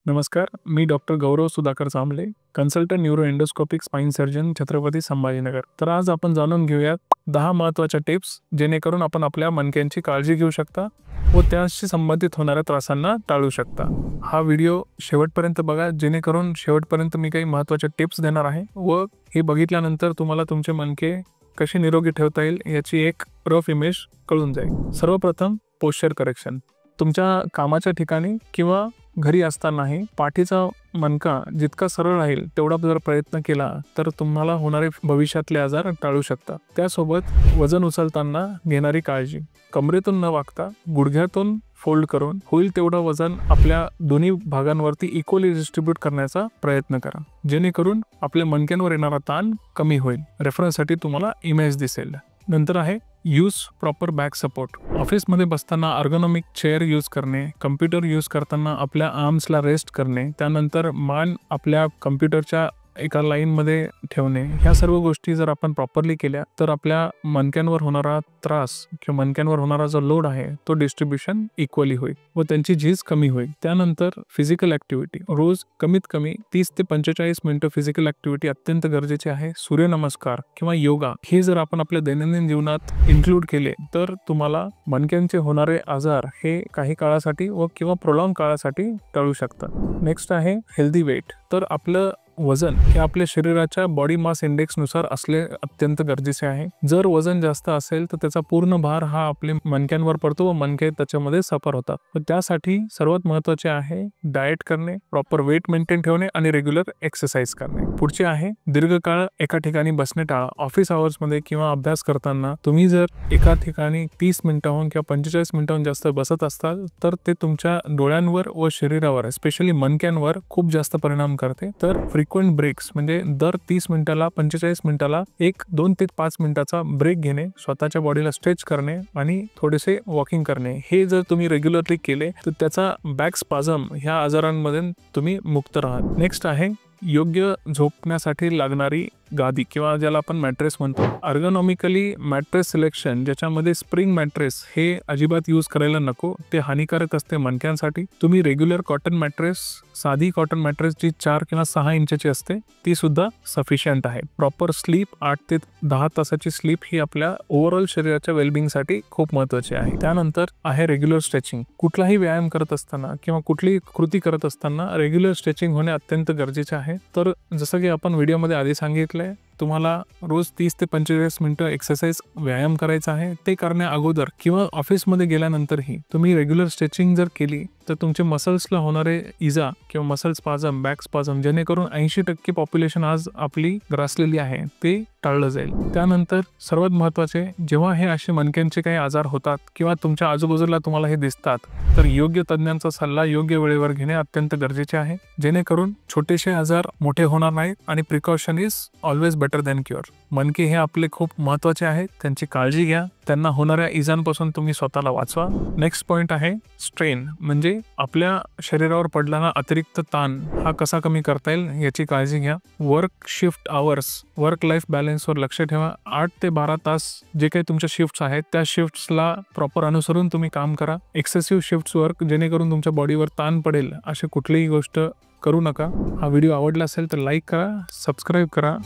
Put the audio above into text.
नमस्कार, मी doctor Gaurav Sudhakar Jambhale, consultant neuro endoscopic spine surgeon, Chhatrapati Sambhajinagar. तर आज आपण जाणून घेऊयात 10 महत्त्वाच्या टिप्स जेणेकरून आपण आपल्या मणक्यांची काळजी घेऊ शकता व त्याशी संबंधित होणाऱ्या त्रासांना टाळू शकता। हा व्हिडिओ शेवटपर्यंत बघा, जेणेकरून शेवटपर्यंत मी काही महत्त्वाच्या टिप्स देणार आहे व हे बघितल्यानंतर तुम्हाला तुमचे मणके कसे निरोगी ठेवता येईल याची एक रफ इमेज कळून जाईल। सर्वप्रथम पोश्चर करेक्शन। तुमच्या कामाच्या ठिकाणी किंवा घरी असतानाही पाठीचा मणका जितका सरळ राहील तेवढा जर प्रयत्न केला तर तुम्हाला होणारे भविष्यातले आजार टाळू शकता। त्यासोबत वजन उचलताना घेणारी काळजी, कमरेतून न वाकता गुडघ्यातून फोल्ड करून होईल तेवढं वजन आपल्या दोन्ही भागांवरती इक्वली डिस्ट्रीब्यूट करण्याचा प्रयत्न करा, जेणेकरून आपल्या मणक्यांवर येणारा ताण कमी होईल। रेफरन्ससाठी तुम्हाला इमेज दिसेल। नंतर आहे यूज प्रॉपर बॅक सपोर्ट। ऑफिसमध्ये बसताना अर्गोनॉमिक चेअर यूज करणे, कम्प्युटर यूज करताना आपल्या आर्म्सला रेस्ट करणे, त्यानंतर मान आपल्या कम्प्युटरच्या एका लाईनमध्ये ठेवणे, ह्या सर्व गोष्टी जर आपण प्रॉपरली केल्या तर आपल्या मणक्यांवर होणारा त्रास किंवा मणक्यांवर होणारा जो लोड आहे तो डिस्ट्रीब्युशन इक्वली होईल व त्यांची झीज कमी होईल। त्यानंतर फिजिकल ॲक्टिव्हिटी, रोज कमीत कमी 30 ते 45 मिनिटं फिजिकल ॲक्टिव्हिटी अत्यंत गरजेची आहे। सूर्यनमस्कार किंवा योगा हे जर आपण आपल्या दैनंदिन जीवनात इन्क्लूड केले तर तुम्हाला मणक्यांचे होणारे आजार हे काही काळासाठी व किंवा प्रोलॉंग काळासाठी टाळू शकतात। नेक्स्ट आहे हेल्दी वेट। तर आपलं वजन हे आपल्या शरीराच्या बॉडी मास इंडेक्सनुसार असले अत्यंत गरजेचे आहे। जर वजन जास्त असेल तर त्याचा पूर्ण भार हा आपल्या मणक्यांवर पडतो व मणके त्याच्यामध्ये सफर होतात। तर त्यासाठी सर्वात महत्त्वाचे आहे डाएट करणे, प्रॉपर वेट मेंटेन ठेवणे आणि रेग्युलर एक्सरसाइज करणे। पुढचे आहे दीर्घकाळ एका ठिकाणी बसणे टाळा। ऑफिस आवर्समध्ये किंवा अभ्यास करताना तुम्ही जर एका ठिकाणी 30 मिनिटांहून किंवा 45 मिनिटांहून जास्त बसत असताल तर ते तुमच्या डोळ्यांवर व शरीरावर स्पेशली मणक्यांवर खूप जास्त परिणाम करते। तर फ्रिक्वेंट ब्रेक्स म्हणजे दर 30 मिनिटाला 45 मिनिटाला 2 ते 5 मिनिटाचा ब्रेक घेणे, स्वतःच्या बॉडीला स्ट्रेच करणे आणि थोडेसे वॉकिंग करणे, हे जर तुम्ही रेग्युलरली केले तर त्याचा बॅक स्पाझम ह्या आजारांमध्ये तुम्ही मुक्त राहाल। नेक्स्ट आहे योग्य झोपण्यासाठी लागणारी गादी किंवा ज्याला आपण मॅट्रेस म्हणतो। अर्गोनॉमिकली मॅट्रेस सिलेक्शन, ज्याच्यामध्ये स्प्रिंग मॅट्रेस हे अजिबात यूज करायला नको, ते हानिकारक असते मणक्यांसाठी। तुम्ही रेग्युलर कॉटन मॅट्रेस, साधी कॉटन मॅट्रेस जी 4 किंवा 6 इंचची असते ती सुद्धा सफिशियंट आहे। प्रॉपर स्लीप 8 ते 10 तासाची स्लीप ही आपल्या ओव्हरऑल शरीराच्या वेलबिंगसाठी खूप महत्त्वाची आहे। त्यानंतर आहे रेग्युलर स्ट्रेचिंग। कुठलाही व्यायाम करत असताना किंवा कुठलीही कृती करत असताना रेग्युलर स्ट्रेचिंग होणे अत्यंत गरजेचे आहे। तर जसं की आपण व्हिडिओमध्ये आधी सांगितलं, तुम्हाला रोज 30 ते 45 मिनिटं एक्सरसाइज व्यायाम करायचा आहे। ते करण्या अगोदर किंवा ऑफिसमध्ये गेल्यानंतरही तुम्ही रेग्युलर स्ट्रेचिंग जर केली तर तुमचे मसल्सला होणारे इजा किंवा मसल स्पाझम, बॅक स्पाझम, जेणेकरून 80% पॉप्युलेशन आज आपली ग्रासलेली आहे ते टाळलं जाईल। त्यानंतर सर्वात महत्त्वाचे, जेव्हा हे असे मणक्यांचे काही आजार होतात किंवा तुमच्या आजूबाजूला तुम्हाला हे दिसतात तर योग्य तज्ञांचा सल्ला योग्य वेळेवर घेणे अत्यंत गरजेचे आहे, जेणेकरून छोटेसे आजार मोठे होणार नाहीत आणि precaution is always better than cure. मणके हे आपले खूप महत्त्वाचे आहेत, त्यांची काळजी घ्या, त्यांना होणाऱ्या इजांपासून तुम्ही स्वतःला वाचवा। नेक्स्ट पॉइंट आहे स्ट्रेन, म्हणजे आपल्या शरीरावर पडलेला अतिरिक्त ताण हा कसा कमी करता येईल याची काळजी घ्या। Work shift hours, work life बॅलन्सवर लक्ष ठेवा। 8 ते 12 तास जे काही तुमच्या शिफ्ट्स आहेत त्या शिफ्ट्सला प्रॉपर अनुसरून तुम्ही काम करा। एक्सेसिव्ह शिफ्ट्स वर्क जेणेकरून तुमच्या बॉडीवर ताण पडेल अशी कुठलीही गोष्ट करू नका। हा व्हिडिओ आवडला असेल तर लाईक करा, सबस्क्राईब करा।